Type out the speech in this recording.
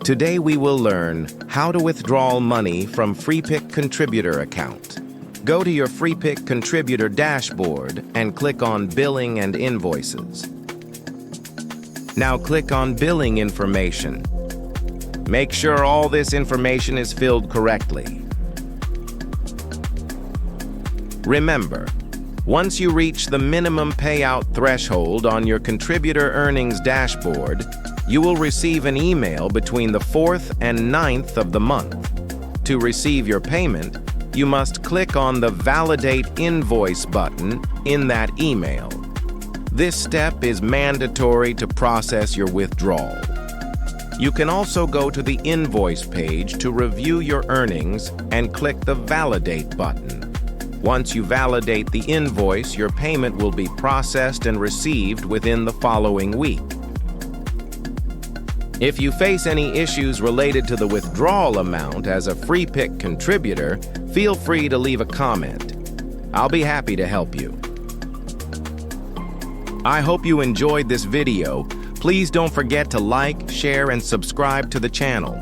Today we will learn how to withdraw money from Freepik Contributor account. Go to your Freepik Contributor dashboard and click on Billing and Invoices. Now click on Billing Information. Make sure all this information is filled correctly. Remember, once you reach the minimum payout threshold on your contributor earnings dashboard, you will receive an email between the 4th and 9th of the month. To receive your payment, you must click on the Validate Invoice button in that email. This step is mandatory to process your withdrawal. You can also go to the Invoice page to review your earnings and click the Validate button. Once you validate the invoice, your payment will be processed and received within the following week. If you face any issues related to the withdrawal amount as a Freepik contributor, feel free to leave a comment. I'll be happy to help you. I hope you enjoyed this video. Please don't forget to like, share, and subscribe to the channel.